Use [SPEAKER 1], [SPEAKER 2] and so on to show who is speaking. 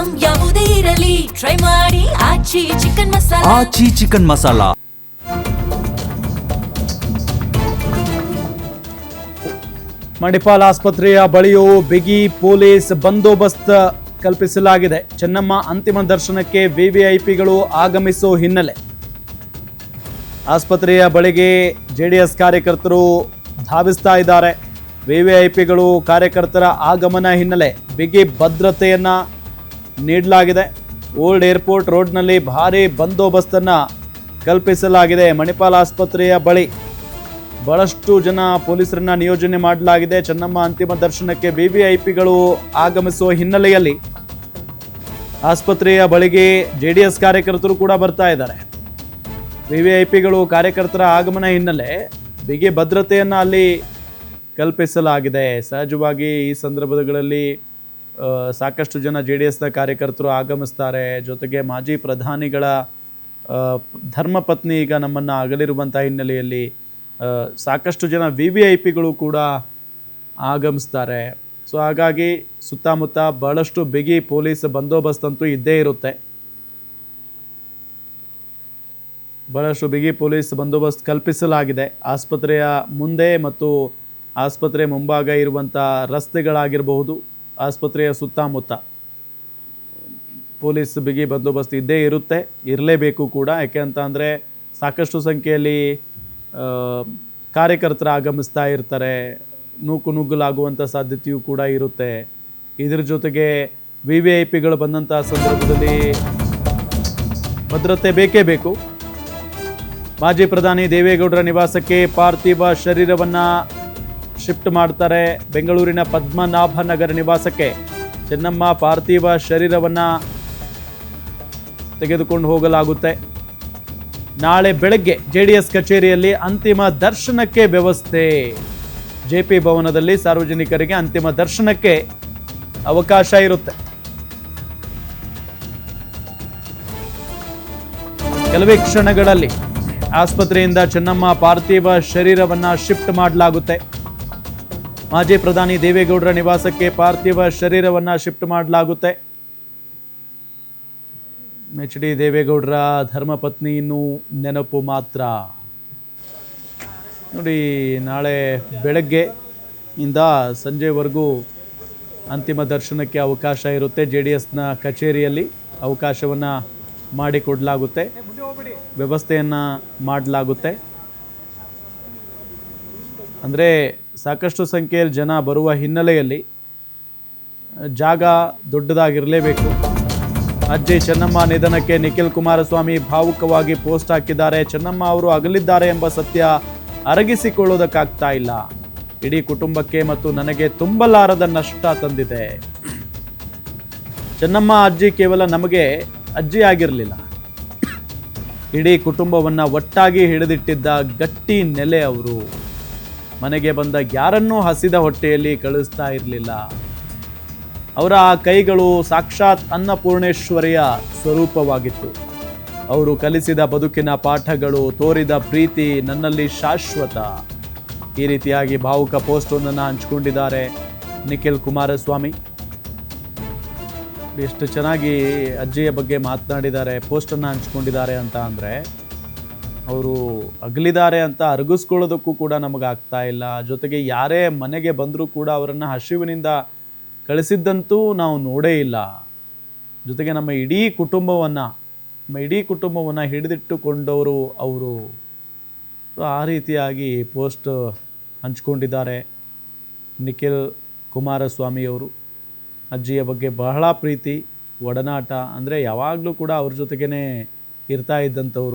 [SPEAKER 1] Item ಯಾವುದೇ ಇರಲಿ try ಮಾಡಿ ಆಚಿ ಚಿಕನ್ ಮಸಾಲಾ.
[SPEAKER 2] ಆಚಿ ಚಿಕನ್ ಮಸಾಲಾ.
[SPEAKER 3] ಮಣಿಪಾಲ್ ಆಸ್ಪತ್ರೆಯ ಬಳಿಯೂ ಬಿಗಿ ಪೊಲೀಸ್ ಬಂದೋಬಸ್ತ್ ಕಲ್ಪಿಸಲಾಗಿದೆ. ಚೆನ್ನಮ್ಮ ಅಂತಿಮ ದರ್ಶನಕ್ಕೆ ವಿವಿಐಪಿಗಳು ಆಗಮಿಸೋ ಹಿನ್ನೆಲೆ ಆಸ್ಪತ್ರೆಯ ಬಳಿಗೆ ಜೆಡಿಎಸ್ ಕಾರ್ಯಕರ್ತರು ಧಾವಿಸ್ತಾ ಇದ್ದಾರೆ. ವಿವಿಐಪಿಗಳು ಕಾರ್ಯಕರ್ತರ ಆಗಮನ ಹಿನ್ನೆಲೆ ಬಿಗಿ ಭದ್ರತೆಯನ್ನ ನೀಡಲಾಗಿದೆ. ಓಲ್ಡ್ ಏರ್ಪೋರ್ಟ್ ರೋಡ್ನಲ್ಲಿ ಭಾರೀ ಬಂದೋಬಸ್ತನ್ನು ಕಲ್ಪಿಸಲಾಗಿದೆ. ಮಣಿಪಾಲ್ ಆಸ್ಪತ್ರೆಯ ಬಳಿ ಬಹಳಷ್ಟು ಜನ ಪೊಲೀಸರನ್ನ ನಿಯೋಜನೆ ಮಾಡಲಾಗಿದೆ. ಚೆನ್ನಮ್ಮ ಅಂತಿಮ ದರ್ಶನಕ್ಕೆ ವಿವಿಐಪಿಗಳು ಆಗಮಿಸುವ ಹಿನ್ನೆಲೆಯಲ್ಲಿ ಆಸ್ಪತ್ರೆಯ ಬಳಿಗೆ ಜೆಡಿಎಸ್ ಕಾರ್ಯಕರ್ತರು ಕೂಡ ಬರ್ತಾ ಇದ್ದಾರೆ. ವಿವಿಐಪಿಗಳು ಕಾರ್ಯಕರ್ತರ ಆಗಮನ ಹಿನ್ನೆಲೆ ಬಿಗಿ ಭದ್ರತೆಯನ್ನು ಅಲ್ಲಿ ಕಲ್ಪಿಸಲಾಗಿದೆ. ಸಹಜವಾಗಿ ಈ ಸಂದರ್ಭಗಳಲ್ಲಿ ಸಾಕಷ್ಟು ಜನ JDSನ ಕಾರ್ಯಕರ್ತರು ಆಗಮಿಸ್ತಾರೆ. ಜೊತೆಗೆ ಮಾಜಿ ಪ್ರಧಾನಿಗಳ ಧರ್ಮಪತ್ನಿ ಈಗ ನಮ್ಮನ್ನು ಅಗಲಿರುವಂಥ ಹಿನ್ನೆಲೆಯಲ್ಲಿ ಸಾಕಷ್ಟು ಜನ ವಿವಿಐಪಿಗಳು ಕೂಡ ಆಗಮಿಸ್ತಾರೆ. ಸೊ ಹಾಗಾಗಿ ಸುತ್ತಮುತ್ತ ಬಹಳಷ್ಟು ಬಿಗಿ ಪೊಲೀಸ್ ಬಂದೋಬಸ್ತ್ ಅಂತೂ ಇದ್ದೇ ಇರುತ್ತೆ. ಬಹಳಷ್ಟು ಬಿಗಿ ಪೊಲೀಸ್ ಬಂದೋಬಸ್ತ್ ಕಲ್ಪಿಸಲಾಗಿದೆ. ಆಸ್ಪತ್ರೆಯ ಮುಂದೆ ಮತ್ತು ಆಸ್ಪತ್ರೆ ಮುಂಭಾಗ ಇರುವಂಥ ರಸ್ತೆಗಳಾಗಿರಬಹುದು, ಆಸ್ಪತ್ರೆಯ ಸುತ್ತಮುತ್ತ ಪೊಲೀಸ್ ಬಿಗಿ ಬಂದೋಬಸ್ತ್ ಇದ್ದೇ ಇರುತ್ತೆ, ಇರಲೇಬೇಕು ಕೂಡ. ಯಾಕೆ ಅಂತ ಅಂದರೆ ಸಾಕಷ್ಟು ಸಂಖ್ಯೆಯಲ್ಲಿ ಕಾರ್ಯಕರ್ತರು ಆಗಮಿಸ್ತಾ ಇರ್ತಾರೆ. ನುಗ್ಗಲಾಗುವಂಥ ಸಾಧ್ಯತೆಯೂ ಕೂಡ ಇರುತ್ತೆ. ಇದರ ಜೊತೆಗೆ ವಿವಿಐಪಿಗಳು ಬಂದಂಥ ಸಂದರ್ಭದಲ್ಲಿ ಭದ್ರತೆ ಬೇಕೇ ಬೇಕು. ಮಾಜಿ ಪ್ರಧಾನಿ ದೇವೇಗೌಡರ ನಿವಾಸಕ್ಕೆ ಪಾರ್ಥಿವ ಶರೀರವನ್ನು ಶಿಫ್ಟ್ ಮಾಡ್ತಾರೆ. ಬೆಂಗಳೂರಿನ ಪದ್ಮನಾಭನಗರ ನಿವಾಸಕ್ಕೆ ಚೆನ್ನಮ್ಮ ಪಾರ್ಥಿವ ಶರೀರವನ್ನು ತೆಗೆದುಕೊಂಡು ಹೋಗಲಾಗುತ್ತೆ. ನಾಳೆ ಬೆಳಗ್ಗೆ JDS ಕಚೇರಿಯಲ್ಲಿ ಅಂತಿಮ ದರ್ಶನಕ್ಕೆ ವ್ಯವಸ್ಥೆ. JP ಭವನದಲ್ಲಿ ಸಾರ್ವಜನಿಕರಿಗೆ ಅಂತಿಮ ದರ್ಶನಕ್ಕೆ ಅವಕಾಶ ಇರುತ್ತೆ. ಕೆಲವೇ ಕ್ಷಣಗಳಲ್ಲಿ ಆಸ್ಪತ್ರೆಯಿಂದ ಚೆನ್ನಮ್ಮ ಪಾರ್ಥಿವ ಶರೀರವನ್ನು ಶಿಫ್ಟ್ ಮಾಡಲಾಗುತ್ತೆ. ಮಾಜಿ ಪ್ರಧಾನಿ ದೇವೇಗೌಡರ ನಿವಾಸಕ್ಕೆ ಪಾರ್ಥಿವ ಶರೀರವನ್ನು ಶಿಫ್ಟ್ ಮಾಡಲಾಗುತ್ತೆ. HD ದೇವೇಗೌಡರ ಧರ್ಮಪತ್ನಿ ಇನ್ನೂ ನೆನಪು ಮಾತ್ರ. ನೋಡಿ, ನಾಳೆ ಬೆಳಗ್ಗೆ ಇಂದ ಸಂಜೆವರೆಗೂ ಅಂತಿಮ ದರ್ಶನಕ್ಕೆ ಅವಕಾಶ ಇರುತ್ತೆ. JDSನ ಕಚೇರಿಯಲ್ಲಿ ಅವಕಾಶವನ್ನು ಮಾಡಿಕೊಡಲಾಗುತ್ತೆ, ವ್ಯವಸ್ಥೆಯನ್ನು ಮಾಡಲಾಗುತ್ತೆ. ಅಂದರೆ ಸಾಕಷ್ಟು ಸಂಖ್ಯೆಯಲ್ಲಿ ಜನ ಬರುವ ಹಿನ್ನೆಲೆಯಲ್ಲಿ ಜಾಗ ದೊಡ್ಡದಾಗಿರಲೇಬೇಕು. ಅಜ್ಜಿ ಚೆನ್ನಮ್ಮ ನಿಧನಕ್ಕೆ ನಿಖಿಲ್ ಕುಮಾರಸ್ವಾಮಿ ಭಾವುಕವಾಗಿ ಪೋಸ್ಟ್ ಹಾಕಿದ್ದಾರೆ. ಚೆನ್ನಮ್ಮ ಅವರು ಅಗಲಿದ್ದಾರೆ ಎಂಬ ಸತ್ಯ ಅರಗಿಸಿಕೊಳ್ಳೋದಕ್ಕಾಗ್ತಾ ಇಲ್ಲ. ಇಡೀ ಕುಟುಂಬಕ್ಕೆ ಮತ್ತು ನನಗೆ ತುಂಬಲಾರದ ನಷ್ಟ ತಂದಿದೆ. ಚೆನ್ನಮ್ಮ ಅಜ್ಜಿ ಕೇವಲ ನಮಗೆ ಅಜ್ಜಿ ಆಗಿರಲಿಲ್ಲ, ಇಡೀ ಕುಟುಂಬವನ್ನು ಒಟ್ಟಾಗಿ ಹಿಡಿದಿಟ್ಟಿದ್ದ ಗಟ್ಟಿ ನೆಲೆ ಅವರು. ಮನೆಗೆ ಬಂದ ಯಾರನ್ನೂ ಹಸಿದ ಹೊಟ್ಟೆಯಲ್ಲಿ ಕಳಿಸ್ತಾ ಇರಲಿಲ್ಲ. ಅವರ ಆ ಕೈಗಳು ಸಾಕ್ಷಾತ್ ಅನ್ನಪೂರ್ಣೇಶ್ವರಿಯ ಸ್ವರೂಪವಾಗಿತ್ತು. ಅವರು ಕಲಿಸಿದ ಬದುಕಿನ ಪಾಠಗಳು, ತೋರಿದ ಪ್ರೀತಿ ನನ್ನಲ್ಲಿ ಶಾಶ್ವತ. ಈ ರೀತಿಯಾಗಿ ಭಾವುಕ ಪೋಸ್ಟ್ ಒಂದನ್ನು ಹಂಚಿಕೊಂಡಿದ್ದಾರೆ ನಿಖಿಲ್ ಕುಮಾರಸ್ವಾಮಿ. ಎಷ್ಟು ಚೆನ್ನಾಗಿ ಅಜ್ಜಿಯ ಬಗ್ಗೆ ಮಾತನಾಡಿದ್ದಾರೆ, ಪೋಸ್ಟನ್ನು ಹಂಚ್ಕೊಂಡಿದ್ದಾರೆ ಅಂತ ಅಂದರೆ ಅವರು ಅಗಲಿದ್ದಾರೆ ಅಂತ ಅರಗಿಸ್ಕೊಳ್ಳೋದಕ್ಕೂ ಕೂಡ ನಮಗಾಗ್ತಾ ಇಲ್ಲ. ಜೊತೆಗೆ ಯಾರೇ ಮನೆಗೆ ಬಂದರೂ ಕೂಡ ಅವರನ್ನು ಹಸಿವಿನಿಂದ ಕಳಿಸಿದ್ದಂತೂ ನಾವು ನೋಡೇ ಇಲ್ಲ. ಜೊತೆಗೆ ನಮ್ಮ ಇಡೀ ಕುಟುಂಬವನ್ನು ಹಿಡಿದಿಟ್ಟುಕೊಂಡವರು ಅವರು. ಆ ರೀತಿಯಾಗಿ ಪೋಸ್ಟ್ ಹಂಚ್ಕೊಂಡಿದ್ದಾರೆ ನಿಖಿಲ್ ಕುಮಾರಸ್ವಾಮಿಯವರು. ಅಜ್ಜಿಯ ಬಗ್ಗೆ ಬಹಳ ಪ್ರೀತಿ, ಒಡನಾಟ, ಅಂದರೆ ಯಾವಾಗಲೂ ಕೂಡ ಅವ್ರ ಜೊತೆಗೇ ಇರ್ತಾ ಇದ್ದಂಥವ್ರು.